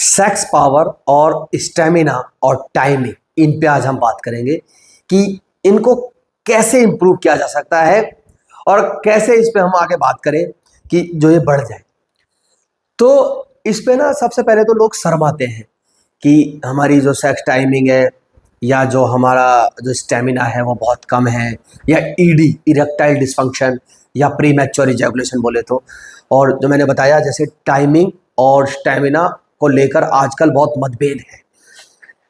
Sex power और stamina और timing, इन पे आज हम बात करेंगे कि इनको कैसे इंप्रूव किया जा सकता है और कैसे इस पे हम आगे बात करें कि जो ये बढ़ जाए। तो इस पे ना सबसे पहले तो लोग शर्माते हैं कि हमारी जो सेक्स टाइमिंग है या जो हमारा जो स्टेमिना है वो बहुत कम है, या ईडी इरेक्टाइल डिसफंक्शन या प्री मैच्योर इजैकुलेशन बोले तो। और जो मैंने बताया जैसे टाइमिंग और स्टेमिना को लेकर आजकल बहुत मतभेद है।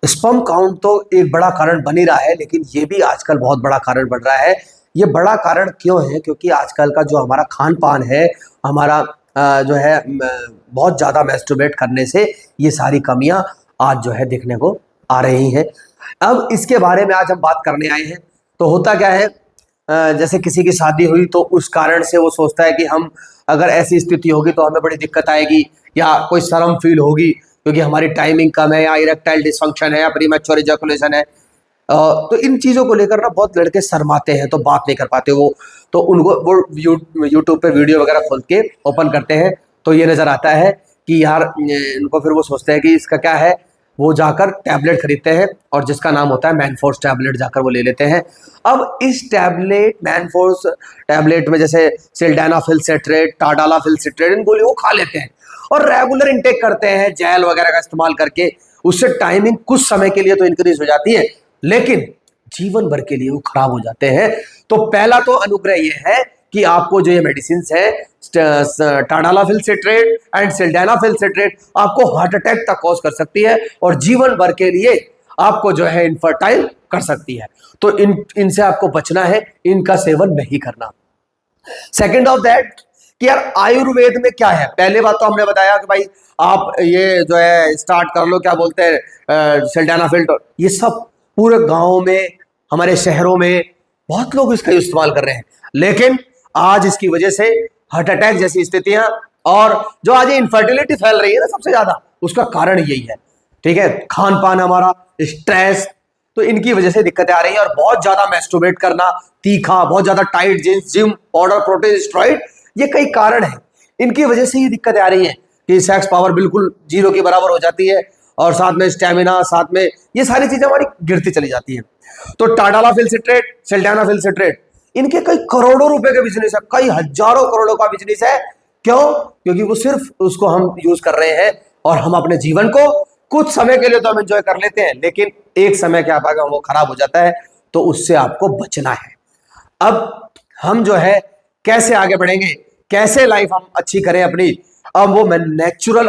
स्पर्म काउंट तो एक बड़ा कारण बन ही रहा है, लेकिन ये भी आजकल बहुत बड़ा कारण बन रहा है। ये बड़ा कारण क्यों है? क्योंकि आजकल का जो हमारा खान पान है, हमारा जो है बहुत ज़्यादा मैस्टरबेट करने से ये सारी कमियां आज जो है देखने को आ रही हैं। अब इसके बारे में आज हम बात करने आए हैं। तो होता क्या है, जैसे किसी की शादी हुई तो उस कारण से वो सोचता है कि हम अगर ऐसी स्थिति होगी तो हमें बड़ी दिक्कत आएगी या कोई शर्म फील होगी क्योंकि हमारी टाइमिंग कम है, या इरेक्टाइल डिसफंक्शन है, या प्रीमैच्योर इजैकुलेशन है। तो इन चीज़ों को लेकर ना बहुत लड़के शर्माते हैं, तो बात नहीं कर पाते वो। तो उनको वो यूट्यूब पे वीडियो वगैरह खोल के ओपन करते हैं तो ये नज़र आता है कि यार इनको, फिर वो सोचते हैं कि इसका क्या है, वो जाकर टैबलेट खरीदते हैं और जिसका नाम होता है मैनफोर्स टैबलेट, जाकर वो ले लेते हैं। अब इस टैबलेट, मैनफोर्स टैबलेट में जैसे सिल्डेनाफिल सिट्रेट, टाडालाफिल सिट्रेट, इन गोलियों को खा लेते हैं और रेगुलर इंटेक करते हैं जेल वगैरह का इस्तेमाल करके। उससे टाइमिंग कुछ समय के लिए तो इंक्रीज हो जाती है, लेकिन जीवन भर के लिए वो खराब हो जाते हैं। तो पहला तो अनुग्रह ये है कि आपको जो ये मेडिसिन है tadalafil citrate and sildenafil citrate, आपको हार्ट अटैक तक कॉज कर सकती है और जीवन भर के लिए आपको जो है इनफर्टाइल कर सकती है। तो इनसे आपको बचना है, इनका सेवन नहीं करना। सेकेंड ऑफ दैट कि यार आयुर्वेद में क्या है। पहले बात तो हमने बताया कि भाई आप ये जो है स्टार्ट कर लो, क्या बोलते हैं, सिल्डेनाफिल, ये सब पूरे गांव में, हमारे शहरों में बहुत लोग इसका इस्तेमाल कर रहे हैं। लेकिन आज इसकी वजह से हार्ट अटैक जैसी स्थितियां और जो आज इनफर्टिलिटी फैल रही है ना सबसे ज्यादा, उसका कारण यही है। ठीक है, खान पान, हमारा स्ट्रेस, तो इनकी वजह से दिक्कतें आ रही हैं। और बहुत ज्यादा मैस्टरबेट करना, तीखा, बहुत ज्यादा tight jeans, gym, powder, protein, steroid, ये कई कारण हैं। इनकी वजह से ये दिक्कतें आ रही हैं कि सेक्स पावर बिल्कुल जीरो के बराबर हो जाती है और साथ में स्टेमिना, साथ में ये सारी चीजें हमारी गिरती चली जाती हैं। तो टाडालाफिल सिट्रेट, सिल्डेनाफिल सिट्रेट, इनके कई करोड़ों रुपए के बिजनेस है, कई हजारों करोड़ों का बिजनेस है। क्यों? क्योंकि वो सिर्फ उसको हम यूज कर रहे हैं और हम अपने जीवन को कुछ समय के लिए तो हम एंजॉय कर लेते हैं, लेकिन एक समय क्या पाएगा, वो खराब हो जाता है। तो उससे आपको बचना है। अब हम जो है कैसे आगे बढ़ेंगे, कैसे लाइफ हम अच्छी करें अपनी, अब वो मैं नेचुरल